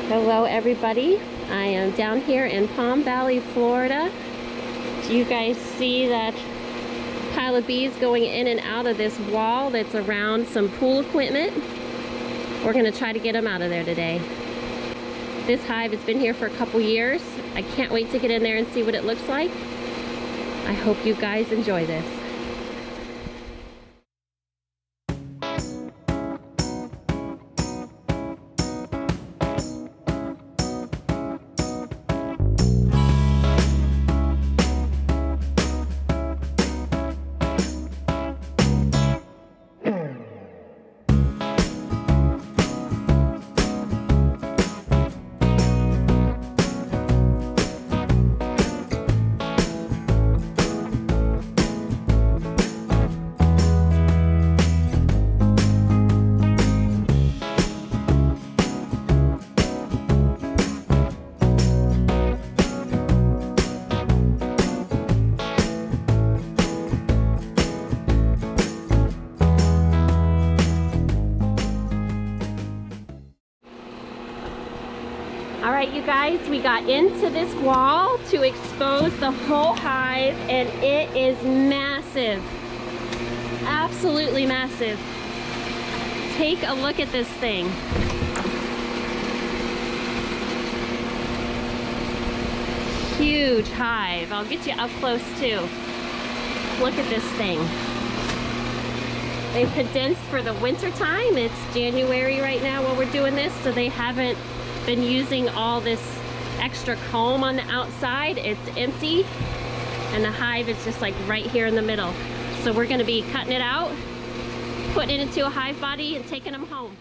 Hello everybody, I am down here in Palm Valley, Florida. Do you guys see that pile of bees going in and out of this wall that's around some pool equipment? We're going to try to get them out of there today. This hive has been here for a couple years. I can't wait to get in there and see what it looks like. I hope you guys enjoy this. Alright you guys, we got into this wall to expose the whole hive and it is massive. Absolutely massive. Take a look at this thing. Huge hive. I'll get you up close too. Look at this thing. They've condensed for the winter time. It's January right now while we're doing this, so they haven't been using all this extra comb on the outside. It's empty and the hive is just like right here in the middle. So we're going to be cutting it out, putting it into a hive body and taking them home.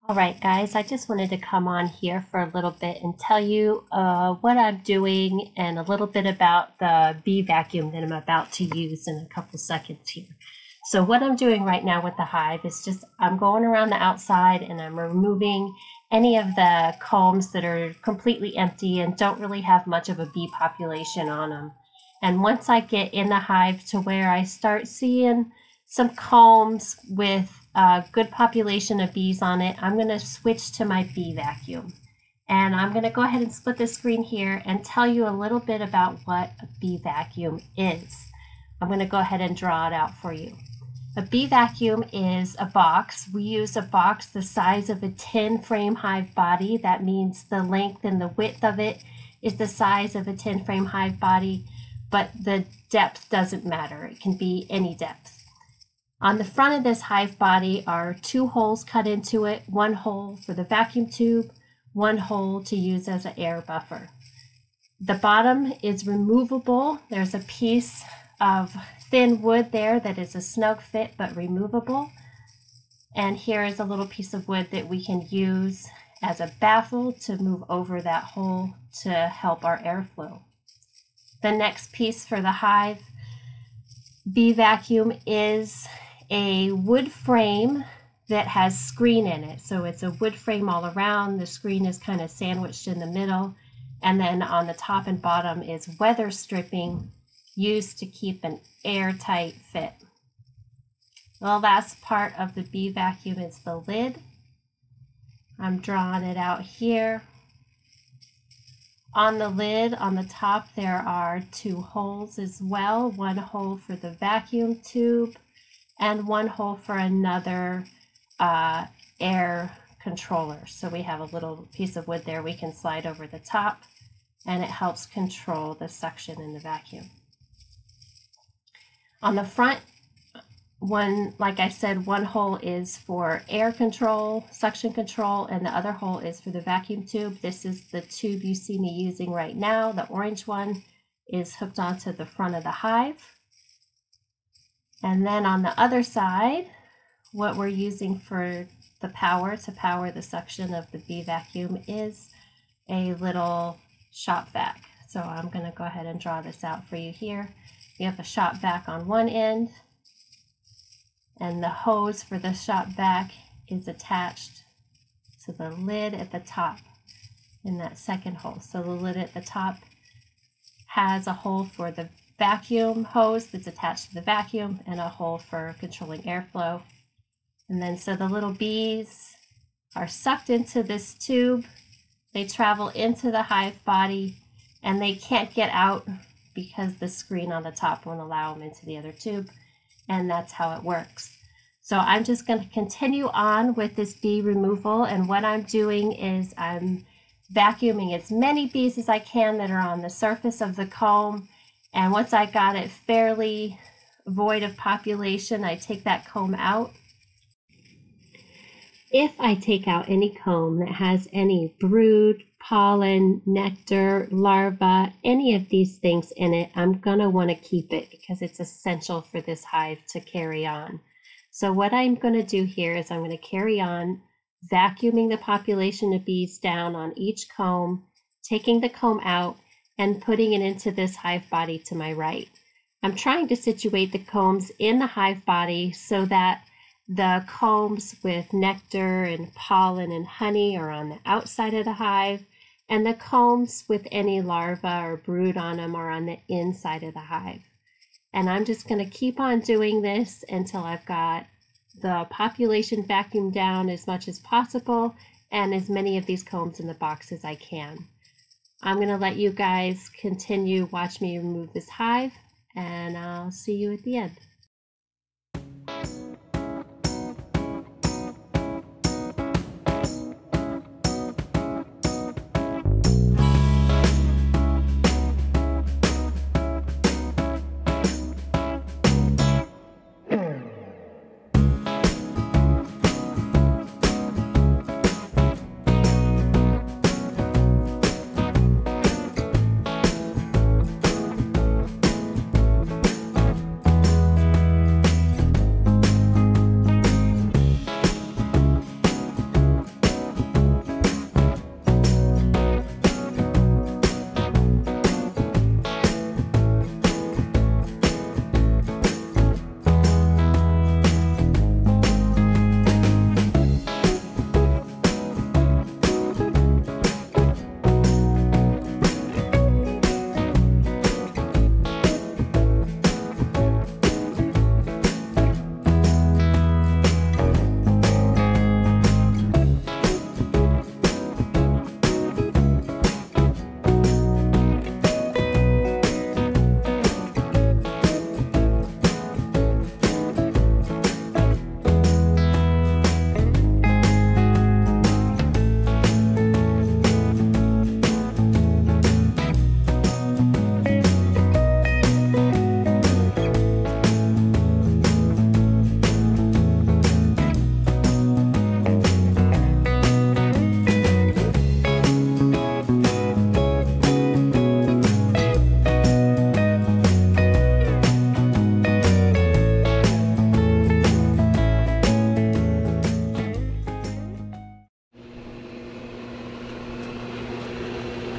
Alright guys, I just wanted to come on here for a little bit and tell you what I'm doing and a little bit about the bee vacuum that I'm about to use in a couple seconds here. So what I'm doing right now with the hive is just I'm going around the outside and I'm removing any of the combs that are completely empty and don't really have much of a bee population on them. And once I get in the hive to where I start seeing some combs with a good population of bees on it, I'm going to switch to my bee vacuum. And I'm going to go ahead and split the screen here and tell you a little bit about what a bee vacuum is. I'm going to go ahead and draw it out for you. A bee vacuum is a box. We use a box the size of a 10 frame hive body. That means the length and the width of it is the size of a 10 frame hive body, but the depth doesn't matter. It can be any depth. On the front of this hive body are two holes cut into it, one hole for the vacuum tube, one hole to use as an air buffer. The bottom is removable. There's a piece of thin wood there that is a snug fit but removable. And here is a little piece of wood that we can use as a baffle to move over that hole to help our airflow. The next piece for the hive bee vacuum is a wood frame that has screen in it. So it's a wood frame all around. The screen is kind of sandwiched in the middle. And then on the top and bottom is weather stripping used to keep an airtight fit. The last part of the bee vacuum is the lid. I'm drawing it out here. On the lid, on the top, there are two holes as well. One hole for the vacuum tube and one hole for another air controller. So we have a little piece of wood there we can slide over the top, and it helps control the suction in the vacuum. On the front one, like I said, one hole is for air control, suction control, and the other hole is for the vacuum tube. This is the tube you see me using right now. The orange one is hooked onto the front of the hive. And then on the other side, what we're using for the power to power the suction of the bee vacuum is a little shop vac. So I'm going to go ahead and draw this out for you here. You have a shop vac on one end, and the hose for the shop vac is attached to the lid at the top in that second hole. So the lid at the top has a hole for the vacuum hose that's attached to the vacuum and a hole for controlling airflow. And then so the little bees are sucked into this tube. They travel into the hive body and they can't get out because the screen on the top won't allow them into the other tube. And that's how it works. So I'm just going to continue on with this bee removal, and what I'm doing is I'm vacuuming as many bees as I can that are on the surface of the comb, and once I got it fairly void of population, I take that comb out. If I take out any comb that has any brood, pollen, nectar, larva, any of these things in it, I'm going to want to keep it because it's essential for this hive to carry on. So what I'm going to do here is I'm going to carry on vacuuming the population of bees down on each comb, taking the comb out, and putting it into this hive body to my right. I'm trying to situate the combs in the hive body so that the combs with nectar and pollen and honey are on the outside of the hive, and the combs with any larva or brood on them are on the inside of the hive. And I'm just going to keep on doing this until I've got the population vacuumed down as much as possible and as many of these combs in the box as I can. I'm going to let you guys continue, watch me remove this hive, and I'll see you at the end.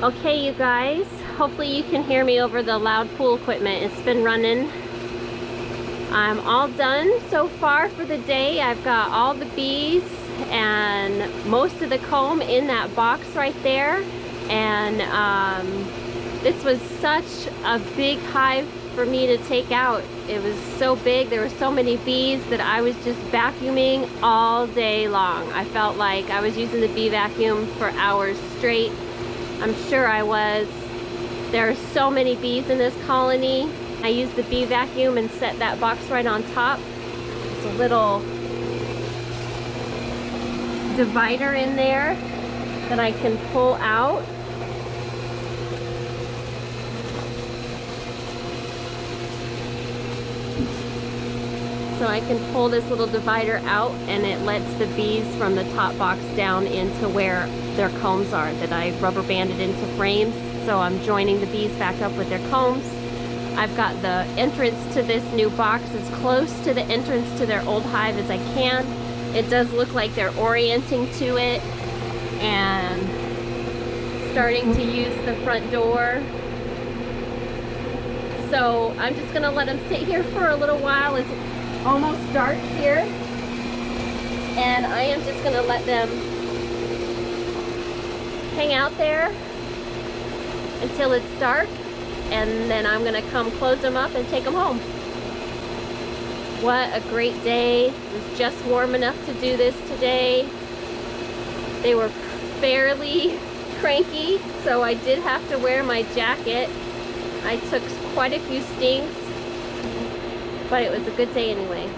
Okay, you guys, hopefully you can hear me over the loud pool equipment. It's been running. I'm all done so far for the day. I've got all the bees and most of the comb in that box right there. And this was such a big hive for me to take out. It was so big, there were so many bees that I was just vacuuming all day long. I felt like I was using the bee vacuum for hours straight. I'm sure I was. There are so many bees in this colony. I used the bee vacuum and set that box right on top. It's a little divider in there that I can pull out. So I can pull this little divider out and it lets the bees from the top box down into where their combs are that I rubber banded into frames. So I'm joining the bees back up with their combs. I've got the entrance to this new box as close to the entrance to their old hive as I can. It does look like they're orienting to it and starting to use the front door. So I'm just gonna let them sit here for a little while. It's almost dark here. And I am just gonna let them hang out there until it's dark. And then I'm gonna come close them up and take them home. What a great day. It was just warm enough to do this today. They were fairly cranky, so I did have to wear my jacket. I took quite a few stings, but it was a good day anyway.